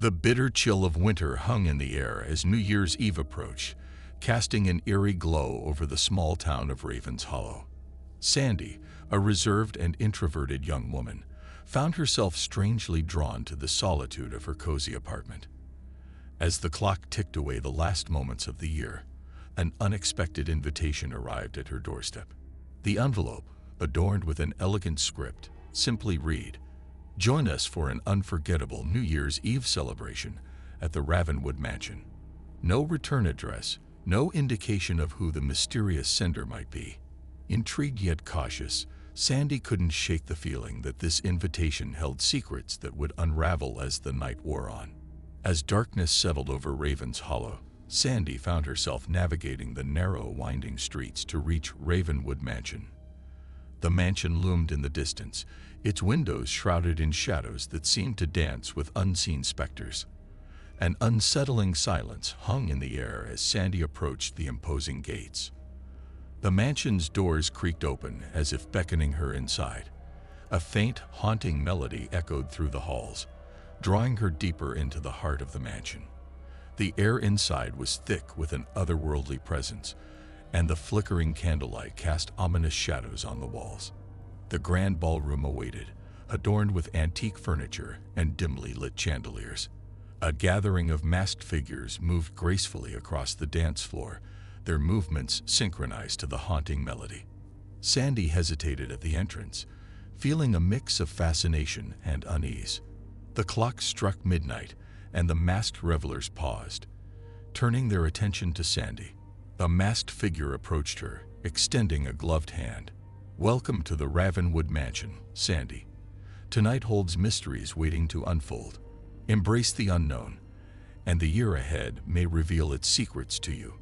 The bitter chill of winter hung in the air as New Year's Eve approached, casting an eerie glow over the small town of Ravens Hollow. Sandy, a reserved and introverted young woman, found herself strangely drawn to the solitude of her cozy apartment. As the clock ticked away the last moments of the year, an unexpected invitation arrived at her doorstep. The envelope, adorned with an elegant script, simply read, "Join us for an unforgettable New Year's Eve celebration at the Ravenwood Mansion." No return address, no indication of who the mysterious sender might be. Intrigued yet cautious, Sandy couldn't shake the feeling that this invitation held secrets that would unravel as the night wore on. As darkness settled over Ravens Hollow, Sandy found herself navigating the narrow, winding streets to reach Ravenwood Mansion. The mansion loomed in the distance, its windows shrouded in shadows that seemed to dance with unseen specters. An unsettling silence hung in the air as Sandy approached the imposing gates. The mansion's doors creaked open as if beckoning her inside. A faint, haunting melody echoed through the halls, drawing her deeper into the heart of the mansion. The air inside was thick with an otherworldly presence, and the flickering candlelight cast ominous shadows on the walls. The grand ballroom awaited, adorned with antique furniture and dimly lit chandeliers. A gathering of masked figures moved gracefully across the dance floor, their movements synchronized to the haunting melody. Sandy hesitated at the entrance, feeling a mix of fascination and unease. The clock struck midnight, and the masked revelers paused, turning their attention to Sandy. A masked figure approached her, extending a gloved hand. "Welcome to the Ravenwood Mansion, Sandy. Tonight holds mysteries waiting to unfold. Embrace the unknown, and the year ahead may reveal its secrets to you."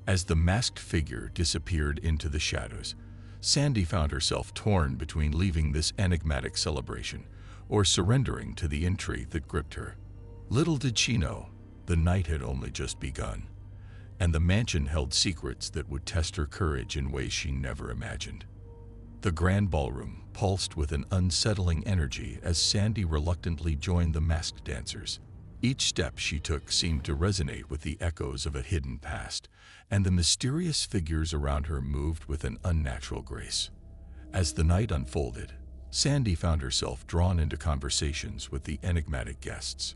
As the masked figure disappeared into the shadows, Sandy found herself torn between leaving this enigmatic celebration or surrendering to the intrigue that gripped her. Little did she know, the night had only just begun, and the mansion held secrets that would test her courage in ways she never imagined. The grand ballroom pulsed with an unsettling energy as Sandy reluctantly joined the masked dancers. Each step she took seemed to resonate with the echoes of a hidden past, and the mysterious figures around her moved with an unnatural grace. As the night unfolded, Sandy found herself drawn into conversations with the enigmatic guests.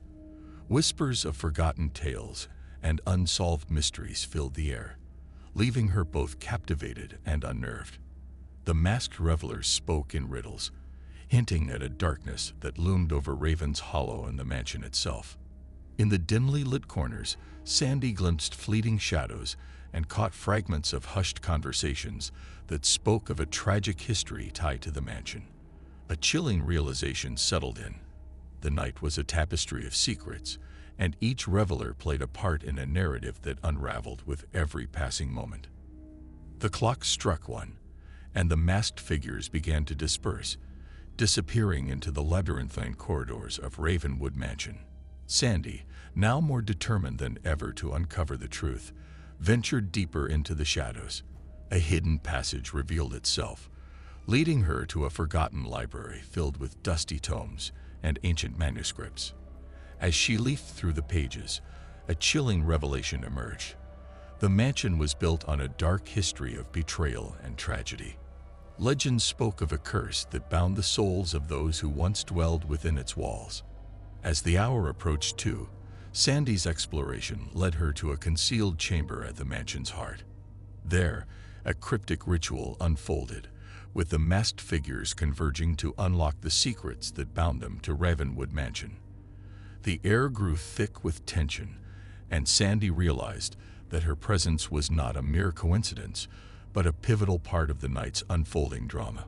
Whispers of forgotten tales and unsolved mysteries filled the air, leaving her both captivated and unnerved. The masked revelers spoke in riddles, hinting at a darkness that loomed over Ravens Hollow and the mansion itself. In the dimly lit corners, Sandy glimpsed fleeting shadows and caught fragments of hushed conversations that spoke of a tragic history tied to the mansion. A chilling realization settled in. The night was a tapestry of secrets, and each reveler played a part in a narrative that unraveled with every passing moment. The clock struck one, and the masked figures began to disperse, disappearing into the labyrinthine corridors of Ravenwood Mansion. Sandy, now more determined than ever to uncover the truth, ventured deeper into the shadows. A hidden passage revealed itself, leading her to a forgotten library filled with dusty tomes and ancient manuscripts. As she leafed through the pages, a chilling revelation emerged. The mansion was built on a dark history of betrayal and tragedy. Legends spoke of a curse that bound the souls of those who once dwelled within its walls. As the hour approached 2, Sandy's exploration led her to a concealed chamber at the mansion's heart. There, a cryptic ritual unfolded, with the masked figures converging to unlock the secrets that bound them to Ravenwood Mansion. The air grew thick with tension, and Sandy realized that her presence was not a mere coincidence, but a pivotal part of the night's unfolding drama.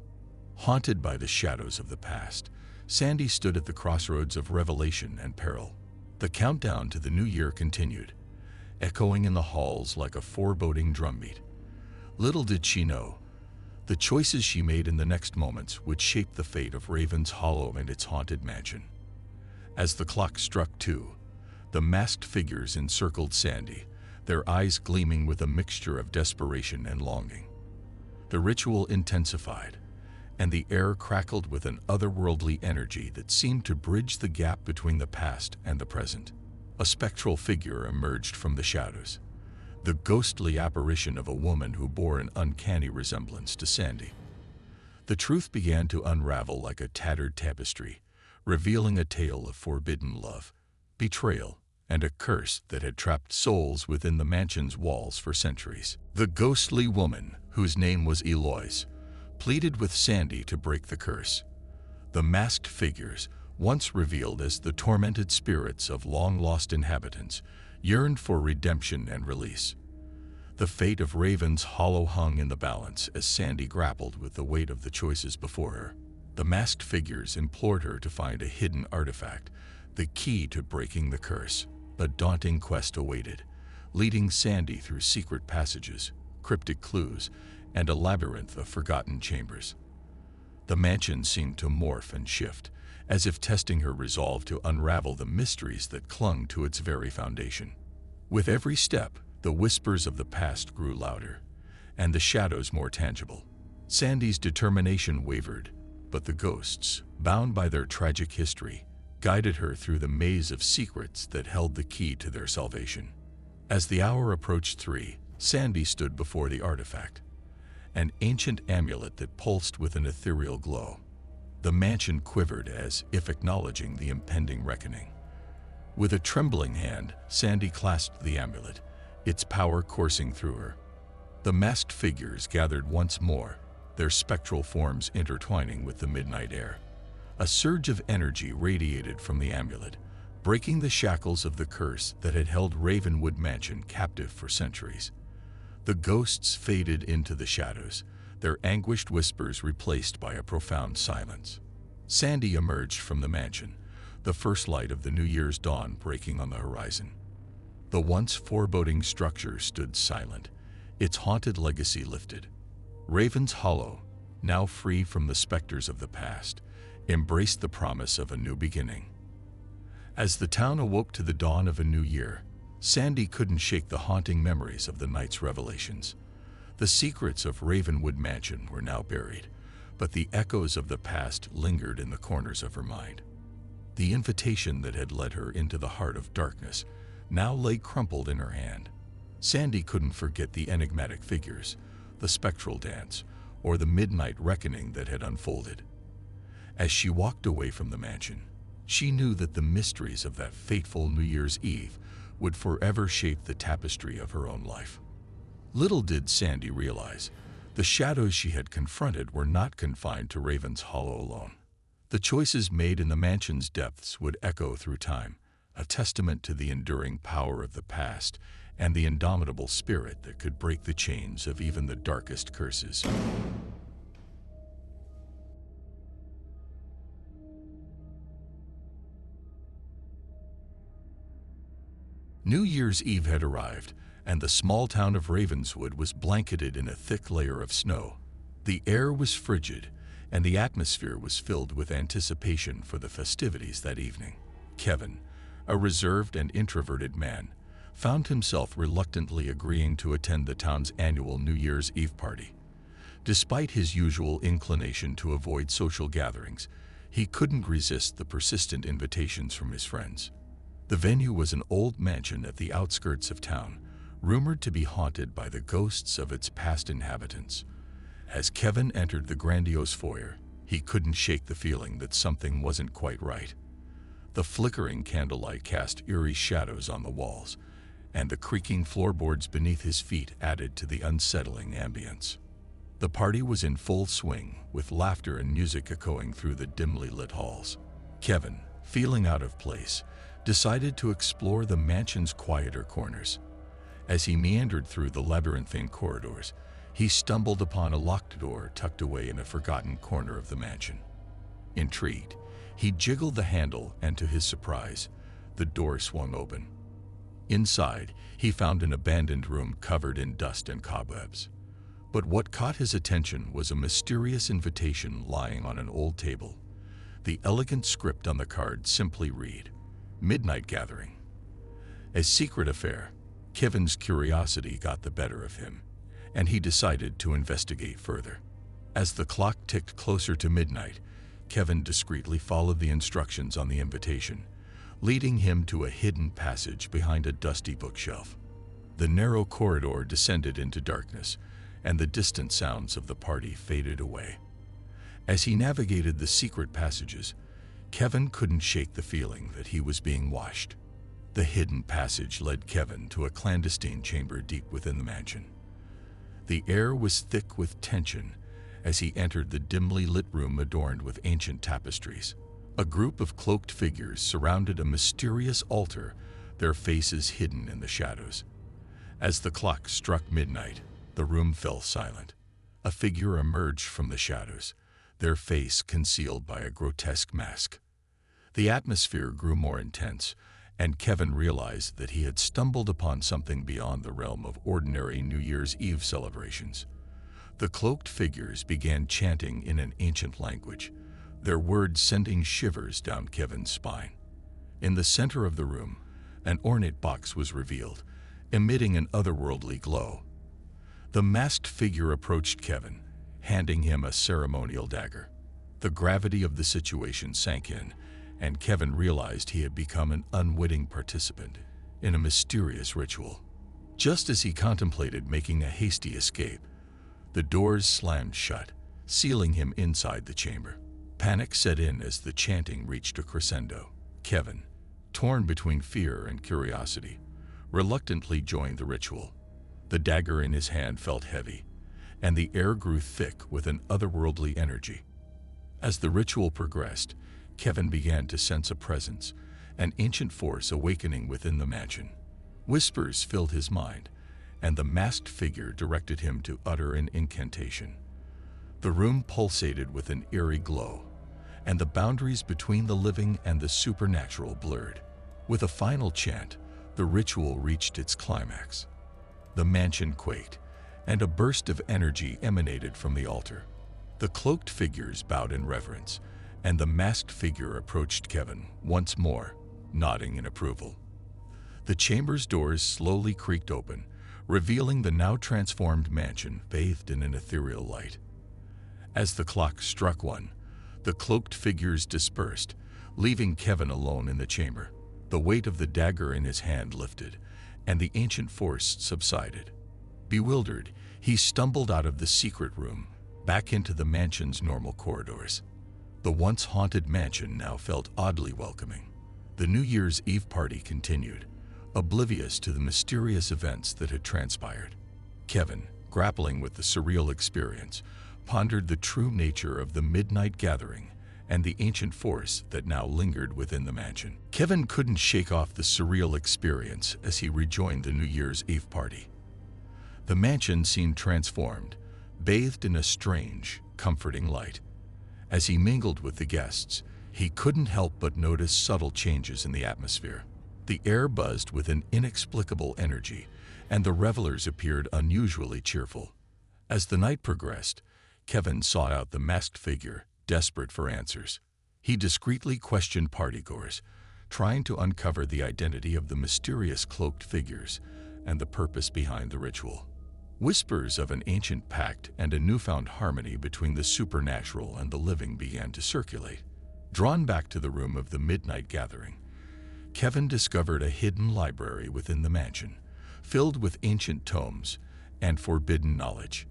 Haunted by the shadows of the past, Sandy stood at the crossroads of revelation and peril. The countdown to the new year continued, echoing in the halls like a foreboding drumbeat. Little did she know, the choices she made in the next moments would shape the fate of Ravens Hollow and its haunted mansion. As the clock struck 2, the masked figures encircled Sandy, their eyes gleaming with a mixture of desperation and longing. The ritual intensified, and the air crackled with an otherworldly energy that seemed to bridge the gap between the past and the present. A spectral figure emerged from the shadows, the ghostly apparition of a woman who bore an uncanny resemblance to Sandy. The truth began to unravel like a tattered tapestry, revealing a tale of forbidden love, betrayal, and a curse that had trapped souls within the mansion's walls for centuries. The ghostly woman, whose name was Eloise, pleaded with Sandy to break the curse. The masked figures, once revealed as the tormented spirits of long-lost inhabitants, yearned for redemption and release. The fate of Raven's Hollow hung in the balance as Sandy grappled with the weight of the choices before her. The masked figures implored her to find a hidden artifact, the key to breaking the curse. A daunting quest awaited, leading Sandy through secret passages, cryptic clues, and a labyrinth of forgotten chambers. The mansion seemed to morph and shift, as if testing her resolve to unravel the mysteries that clung to its very foundation. With every step, the whispers of the past grew louder, and the shadows more tangible. Sandy's determination wavered, but the ghosts, bound by their tragic history, guided her through the maze of secrets that held the key to their salvation. As the hour approached 3, Sandy stood before the artifact, an ancient amulet that pulsed with an ethereal glow. The mansion quivered as if acknowledging the impending reckoning. With a trembling hand, Sandy clasped the amulet, its power coursing through her. The masked figures gathered once more, their spectral forms intertwining with the midnight air. A surge of energy radiated from the amulet, breaking the shackles of the curse that had held Ravenwood Mansion captive for centuries. The ghosts faded into the shadows, their anguished whispers replaced by a profound silence. Sandy emerged from the mansion, the first light of the New Year's dawn breaking on the horizon. The once foreboding structure stood silent, its haunted legacy lifted. Raven's Hollow, now free from the specters of the past, embraced the promise of a new beginning. As the town awoke to the dawn of a new year, Sandy couldn't shake the haunting memories of the night's revelations. The secrets of Ravenwood Mansion were now buried, but the echoes of the past lingered in the corners of her mind. The invitation that had led her into the heart of darkness now lay crumpled in her hand. Sandy couldn't forget the enigmatic figures, the spectral dance, or the midnight reckoning that had unfolded. As she walked away from the mansion, she knew that the mysteries of that fateful New Year's Eve would forever shape the tapestry of her own life. Little did Sandy realize, the shadows she had confronted were not confined to Raven's Hollow alone. The choices made in the mansion's depths would echo through time, a testament to the enduring power of the past and the indomitable spirit that could break the chains of even the darkest curses. New Year's Eve had arrived, and the small town of Ravenswood was blanketed in a thick layer of snow. The air was frigid, and the atmosphere was filled with anticipation for the festivities that evening. Kevin, a reserved and introverted man, found himself reluctantly agreeing to attend the town's annual New Year's Eve party. Despite his usual inclination to avoid social gatherings, he couldn't resist the persistent invitations from his friends. The venue was an old mansion at the outskirts of town, rumored to be haunted by the ghosts of its past inhabitants. As Kevin entered the grandiose foyer, he couldn't shake the feeling that something wasn't quite right. The flickering candlelight cast eerie shadows on the walls, and the creaking floorboards beneath his feet added to the unsettling ambience. The party was in full swing, with laughter and music echoing through the dimly lit halls. Kevin, feeling out of place, decided to explore the mansion's quieter corners. As he meandered through the labyrinthine corridors, he stumbled upon a locked door tucked away in a forgotten corner of the mansion. Intrigued, he jiggled the handle, and to his surprise, the door swung open. Inside, he found an abandoned room covered in dust and cobwebs. But what caught his attention was a mysterious invitation lying on an old table. The elegant script on the card simply read, "Midnight Gathering." A secret affair. Kevin's curiosity got the better of him, and he decided to investigate further. As the clock ticked closer to midnight, Kevin discreetly followed the instructions on the invitation, leading him to a hidden passage behind a dusty bookshelf. The narrow corridor descended into darkness, and the distant sounds of the party faded away. As he navigated the secret passages, Kevin couldn't shake the feeling that he was being watched. The hidden passage led Kevin to a clandestine chamber deep within the mansion. The air was thick with tension as he entered the dimly lit room adorned with ancient tapestries. A group of cloaked figures surrounded a mysterious altar, their faces hidden in the shadows. As the clock struck midnight, the room fell silent. A figure emerged from the shadows, their face concealed by a grotesque mask. The atmosphere grew more intense, and Kevin realized that he had stumbled upon something beyond the realm of ordinary New Year's Eve celebrations. The cloaked figures began chanting in an ancient language, their words sending shivers down Kevin's spine. In the center of the room, an ornate box was revealed, emitting an otherworldly glow. The masked figure approached Kevin, handing him a ceremonial dagger. The gravity of the situation sank in, and Kevin realized he had become an unwitting participant in a mysterious ritual. Just as he contemplated making a hasty escape, the doors slammed shut, sealing him inside the chamber. Panic set in as the chanting reached a crescendo. Kevin, torn between fear and curiosity, reluctantly joined the ritual. The dagger in his hand felt heavy, and the air grew thick with an otherworldly energy. As the ritual progressed, Kevin began to sense a presence, an ancient force awakening within the mansion. Whispers filled his mind, and the masked figure directed him to utter an incantation. The room pulsated with an eerie glow, and the boundaries between the living and the supernatural blurred. With a final chant, the ritual reached its climax. The mansion quaked, and a burst of energy emanated from the altar. The cloaked figures bowed in reverence, and the masked figure approached Kevin once more, nodding in approval. The chamber's doors slowly creaked open, revealing the now transformed mansion bathed in an ethereal light. As the clock struck 1, the cloaked figures dispersed, leaving Kevin alone in the chamber. The weight of the dagger in his hand lifted, and the ancient force subsided. Bewildered, he stumbled out of the secret room, back into the mansion's normal corridors. The once haunted mansion now felt oddly welcoming. The New Year's Eve party continued, oblivious to the mysterious events that had transpired. Kevin, grappling with the surreal experience, pondered the true nature of the midnight gathering and the ancient force that now lingered within the mansion. Kevin couldn't shake off the surreal experience as he rejoined the New Year's Eve party. The mansion seemed transformed, bathed in a strange, comforting light. As he mingled with the guests, he couldn't help but notice subtle changes in the atmosphere. The air buzzed with an inexplicable energy, and the revelers appeared unusually cheerful. As the night progressed, Kevin sought out the masked figure, desperate for answers. He discreetly questioned partygoers, trying to uncover the identity of the mysterious cloaked figures and the purpose behind the ritual. Whispers of an ancient pact and a newfound harmony between the supernatural and the living began to circulate. Drawn back to the room of the midnight gathering, Kevin discovered a hidden library within the mansion, filled with ancient tomes and forbidden knowledge.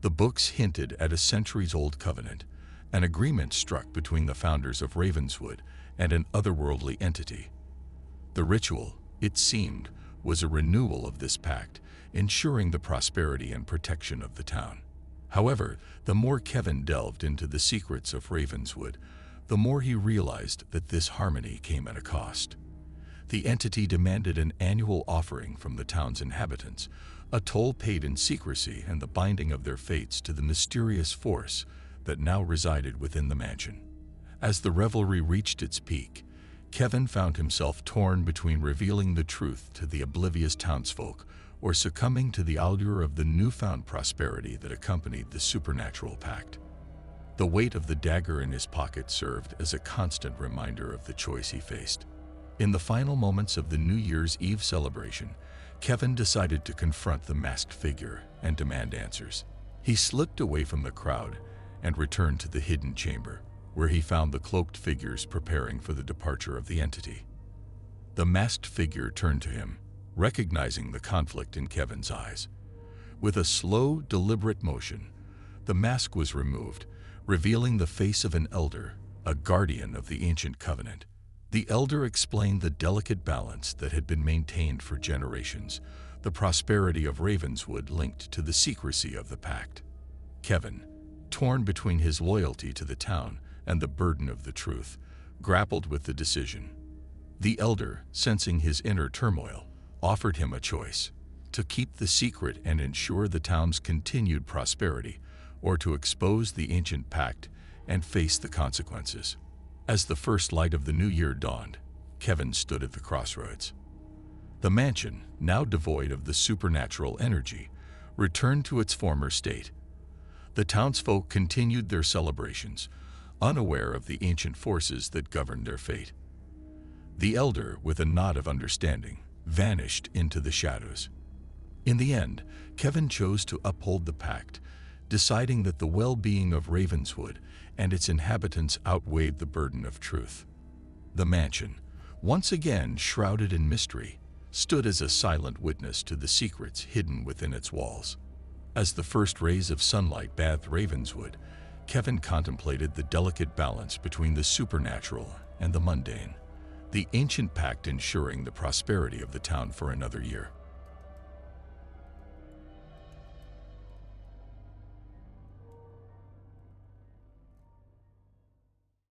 The books hinted at a centuries-old covenant, an agreement struck between the founders of Ravenswood and an otherworldly entity. The ritual, it seemed, was a renewal of this pact, ensuring the prosperity and protection of the town. However, the more Kevin delved into the secrets of Ravenswood, the more he realized that this harmony came at a cost. The entity demanded an annual offering from the town's inhabitants, a toll paid in secrecy and the binding of their fates to the mysterious force that now resided within the mansion. As the revelry reached its peak, Kevin found himself torn between revealing the truth to the oblivious townsfolk or succumbing to the allure of the newfound prosperity that accompanied the supernatural pact. The weight of the dagger in his pocket served as a constant reminder of the choice he faced. In the final moments of the New Year's Eve celebration, Kevin decided to confront the masked figure and demand answers. He slipped away from the crowd and returned to the hidden chamber, where he found the cloaked figures preparing for the departure of the entity. The masked figure turned to him, recognizing the conflict in Kevin's eyes. With a slow, deliberate motion, the mask was removed, revealing the face of an elder, a guardian of the ancient covenant. The elder explained the delicate balance that had been maintained for generations, the prosperity of Ravenswood linked to the secrecy of the pact. Kevin, torn between his loyalty to the town and the burden of the truth, grappled with the decision. The elder, sensing his inner turmoil, offered him a choice: to keep the secret and ensure the town's continued prosperity, or to expose the ancient pact and face the consequences. As the first light of the new year dawned, Kevin stood at the crossroads. The mansion, now devoid of the supernatural energy, returned to its former state. The townsfolk continued their celebrations, unaware of the ancient forces that governed their fate. The elder, with a nod of understanding, vanished into the shadows. In the end, Kevin chose to uphold the pact, deciding that the well-being of Ravenswood and its inhabitants outweighed the burden of truth. The mansion, once again shrouded in mystery, stood as a silent witness to the secrets hidden within its walls. As the first rays of sunlight bathed Ravenswood, Kevin contemplated the delicate balance between the supernatural and the mundane, the ancient pact ensuring the prosperity of the town for another year.